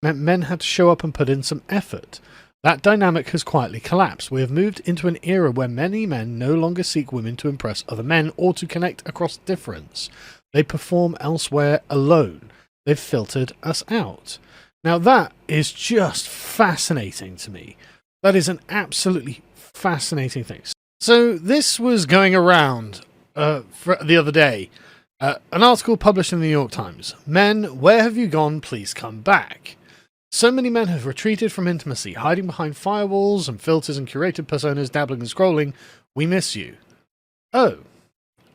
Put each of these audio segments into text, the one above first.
meant men had to show up and put in some effort. That dynamic has quietly collapsed. We have moved into an era where many men no longer seek women to impress other men or to connect across difference. They perform elsewhere alone. They've filtered us out. Now that is just fascinating to me. That is an absolutely fascinating thing. So this was going around the other day. An article published in the New York Times. Men, where have you gone? Please come back. So many men have retreated from intimacy, hiding behind firewalls and filters and curated personas, dabbling and scrolling. We miss you. Oh,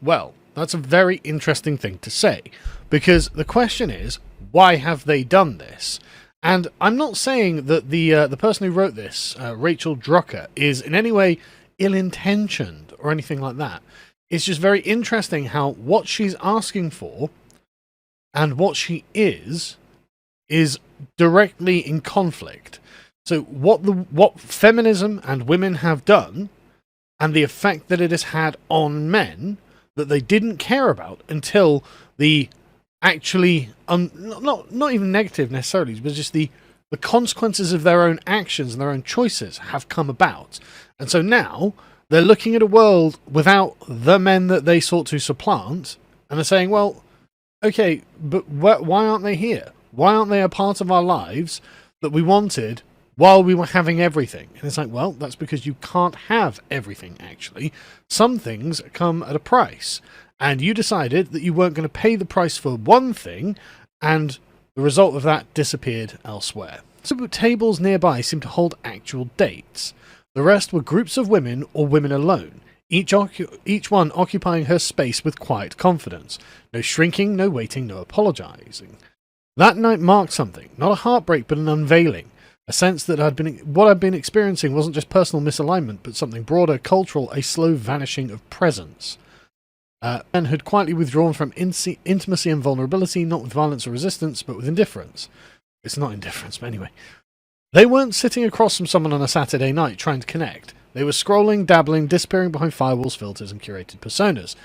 well, that's a very interesting thing to say, because the question is, why have they done this? And I'm not saying that the person who wrote this, Rachel Drucker, is in any way ill-intentioned or anything like that. It's just very interesting how what she's asking for and what she is directly in conflict. So what feminism and women have done and the effect that it has had on men that they didn't care about until the actually not even negative necessarily, but just the consequences of their own actions and their own choices have come about. And so now they're looking at a world without the men that they sought to supplant, and they're saying, well, okay, but why aren't they here? Why aren't they a part of our lives that we wanted while we were having everything? And it's like, well, that's because you can't have everything, actually. Some things come at a price, and you decided that you weren't going to pay the price for one thing, and the result of that disappeared elsewhere. So tables nearby seem to hold actual dates. The rest were groups of women or women alone, each one occupying her space with quiet confidence. No shrinking, no waiting, no apologizing. That night marked something, not a heartbreak but an unveiling, a sense that what I'd been experiencing wasn't just personal misalignment but something broader, cultural, a slow vanishing of presence. Men had quietly withdrawn from intimacy and vulnerability, not with violence or resistance, but with indifference. It's not indifference, but anyway. They weren't sitting across from someone on a Saturday night trying to connect. They were scrolling, dabbling, disappearing behind firewalls, filters, and curated personas.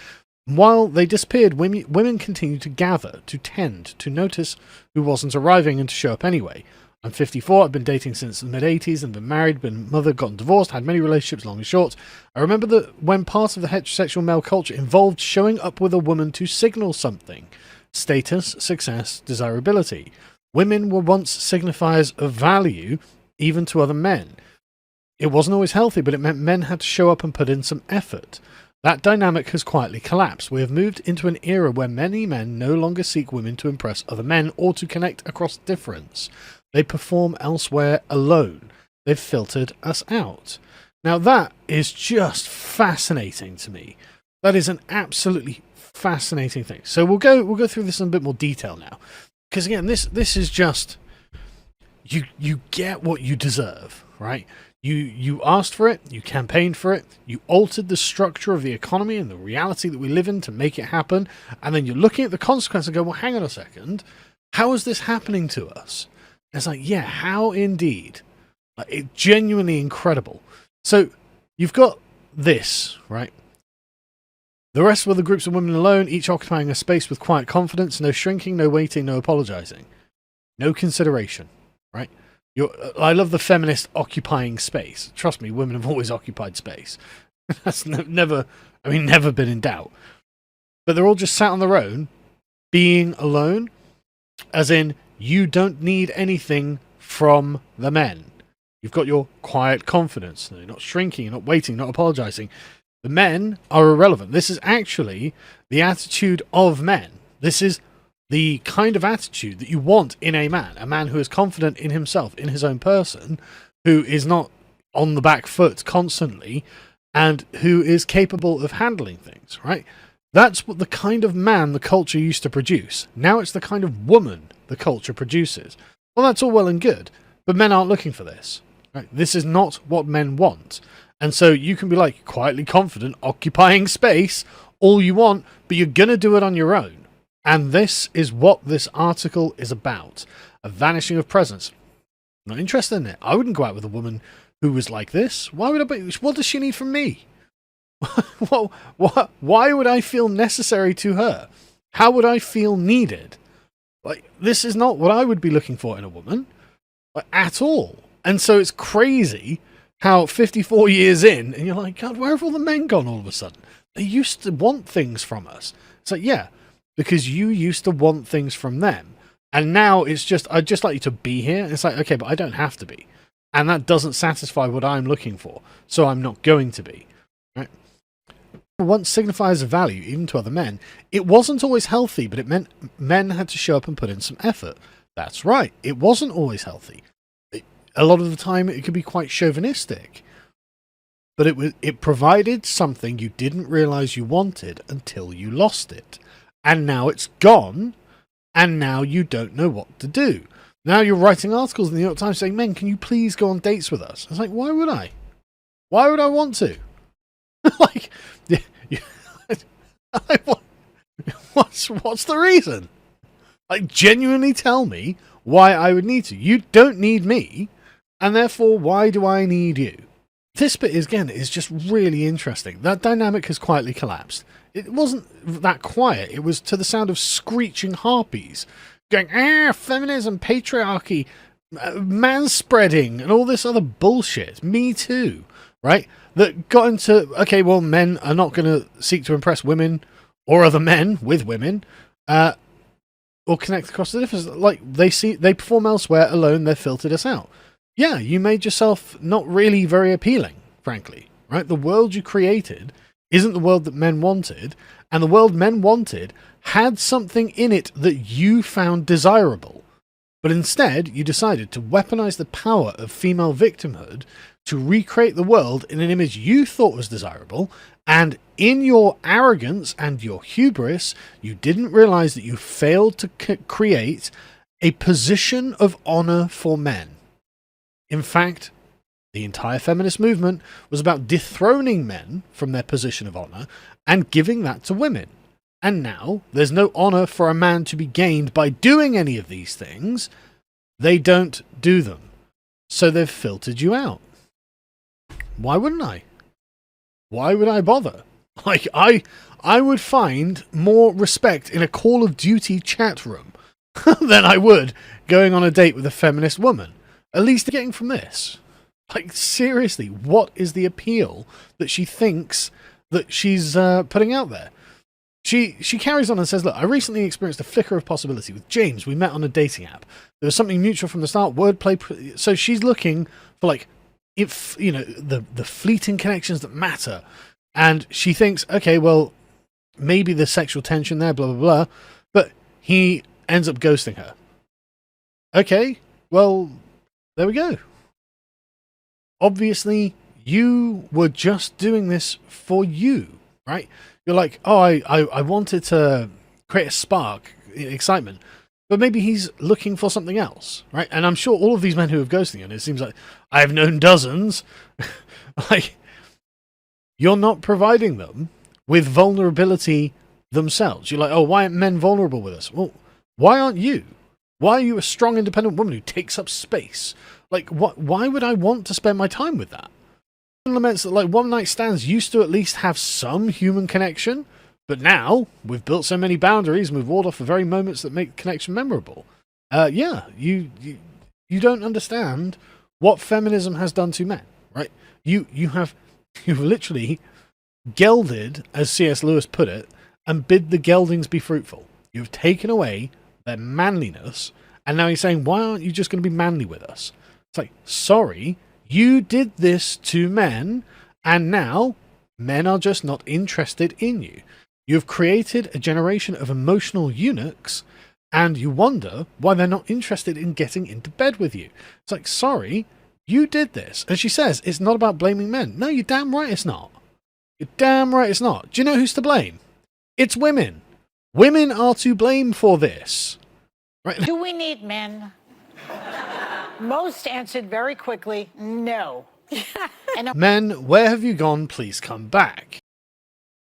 While they disappeared, women continued to gather, to tend, to notice who wasn't arriving and to show up anyway. I'm 54, I've been dating since the mid-80s and been married, been mother, gotten divorced, had many relationships, long and short. I remember that when part of the heterosexual male culture involved showing up with a woman to signal something. Status, success, desirability. Women were once signifiers of value, even to other men. It wasn't always healthy, but it meant men had to show up and put in some effort. That dynamic has quietly collapsed. We have moved into an era where many men no longer seek women to impress other men or to connect across difference. They perform elsewhere alone. They've filtered us out. Now that is just fascinating to me. That is an absolutely fascinating thing. So we'll go through this in a bit more detail now. Because again, this is just you get what you deserve, right? You asked for it, you campaigned for it, you altered the structure of the economy and the reality that we live in to make it happen, and then you're looking at the consequence and go, well, hang on a second, how is this happening to us? And it's like, yeah, how indeed? Like, it's genuinely incredible. So you've got this, right? The rest were the groups of women alone, each occupying a space with quiet confidence, no shrinking, no waiting, no apologizing, no consideration, right? I love the feminist occupying space. Trust me, women have always occupied space. That's never been in doubt. But they're all just sat on their own, being alone, as in, you don't need anything from the men. You've got your quiet confidence. You're not shrinking, you're not waiting, not apologizing. The men are irrelevant. This is actually the attitude of men. This is the kind of attitude that you want in a man who is confident in himself, in his own person, who is not on the back foot constantly, and who is capable of handling things, right? That's what the kind of man the culture used to produce. Now it's the kind of woman the culture produces. Well, that's all well and good, but men aren't looking for this, right? This is not what men want. And so you can be like quietly confident, occupying space all you want, but you're going to do it on your own. And this is what this article is about. A vanishing of presence. I'm not interested in it. I wouldn't go out with a woman who was like this. Why would I? What does she need from me? Why would I feel necessary to her? How would I feel needed? Like, this is not what I would be looking for in a woman. at all. And so it's crazy how 54 years in, and you're like, God, where have all the men gone all of a sudden? They used to want things from us. It's like, yeah, because you used to want things from them. And now it's just, I'd just like you to be here. It's like, okay, but I don't have to be. And that doesn't satisfy what I'm looking for. So I'm not going to be. Right? Once signifies a value, even to other men, it wasn't always healthy, but it meant men had to show up and put in some effort. That's right. It wasn't always healthy. A lot of the time, it could be quite chauvinistic. But it provided something you didn't realize you wanted until you lost it. And now it's gone, and now you don't know what to do. Now you're writing articles in the New York Times saying, men, can you please go on dates with us? It's like, why would I? Why would I want to? Like, what's the reason? Like, genuinely tell me why I would need to. You don't need me, and therefore, why do I need you? This bit, is just really interesting. That dynamic has quietly collapsed. It wasn't that quiet. It was to the sound of screeching harpies going, feminism, patriarchy, manspreading, and all this other bullshit. Me too, right? That got into, okay, well, men are not going to seek to impress women or other men with women, or connect across the difference. Like, they perform elsewhere alone, they've filtered us out. Yeah, you made yourself not really very appealing, frankly, right? The world you created isn't the world that men wanted, and the world men wanted had something in it that you found desirable. But instead, you decided to weaponize the power of female victimhood to recreate the world in an image you thought was desirable, and in your arrogance and your hubris, you didn't realize that you failed to create a position of honor for men. In fact, the entire feminist movement was about dethroning men from their position of honor and giving that to women. And now, there's no honor for a man to be gained by doing any of these things. They don't do them. So they've filtered you out. Why wouldn't I? Why would I bother? Like, I would find more respect in a Call of Duty chat room than I would going on a date with a feminist woman. At least getting from this. Like, seriously, what is the appeal that she thinks that she's putting out there? She carries on and says, look, I recently experienced a flicker of possibility with James. We met on a dating app. There was something mutual from the start, wordplay. So she's looking for, like, if, you know, the fleeting connections that matter. And she thinks, okay, well, maybe there's sexual tension there, blah, blah, blah. But he ends up ghosting her. Okay, well, there we go. Obviously, you were just doing this for you, right? You're like, oh, I wanted to create a spark, excitement. But maybe he's looking for something else, right? And I'm sure all of these men who have ghosting, and it seems like I've known dozens, like, you're not providing them with vulnerability themselves. You're like, oh, why aren't men vulnerable with us? Well, why aren't you? Why are you a strong, independent woman who takes up space? Like, why would I want to spend my time with that? Laments that, like, one night stands used to at least have some human connection, but now we've built so many boundaries and we've walled off the very moments that make the connection memorable. Yeah, you don't understand what feminism has done to men, right? You've literally gelded, as C.S. Lewis put it, and bid the geldings be fruitful. You've taken away their manliness, and now he's saying, why aren't you just going to be manly with us? It's like, sorry, you did this to men, and now men are just not interested in you. You've created a generation of emotional eunuchs, and you wonder why they're not interested in getting into bed with you. It's like, sorry, you did this. And she says, it's not about blaming men. No, you're damn right it's not. You're damn right it's not. Do you know who's to blame? It's women. Women are to blame for this. Right? Do we need men? Most answered very quickly, no. Men, where have you gone? Please come back.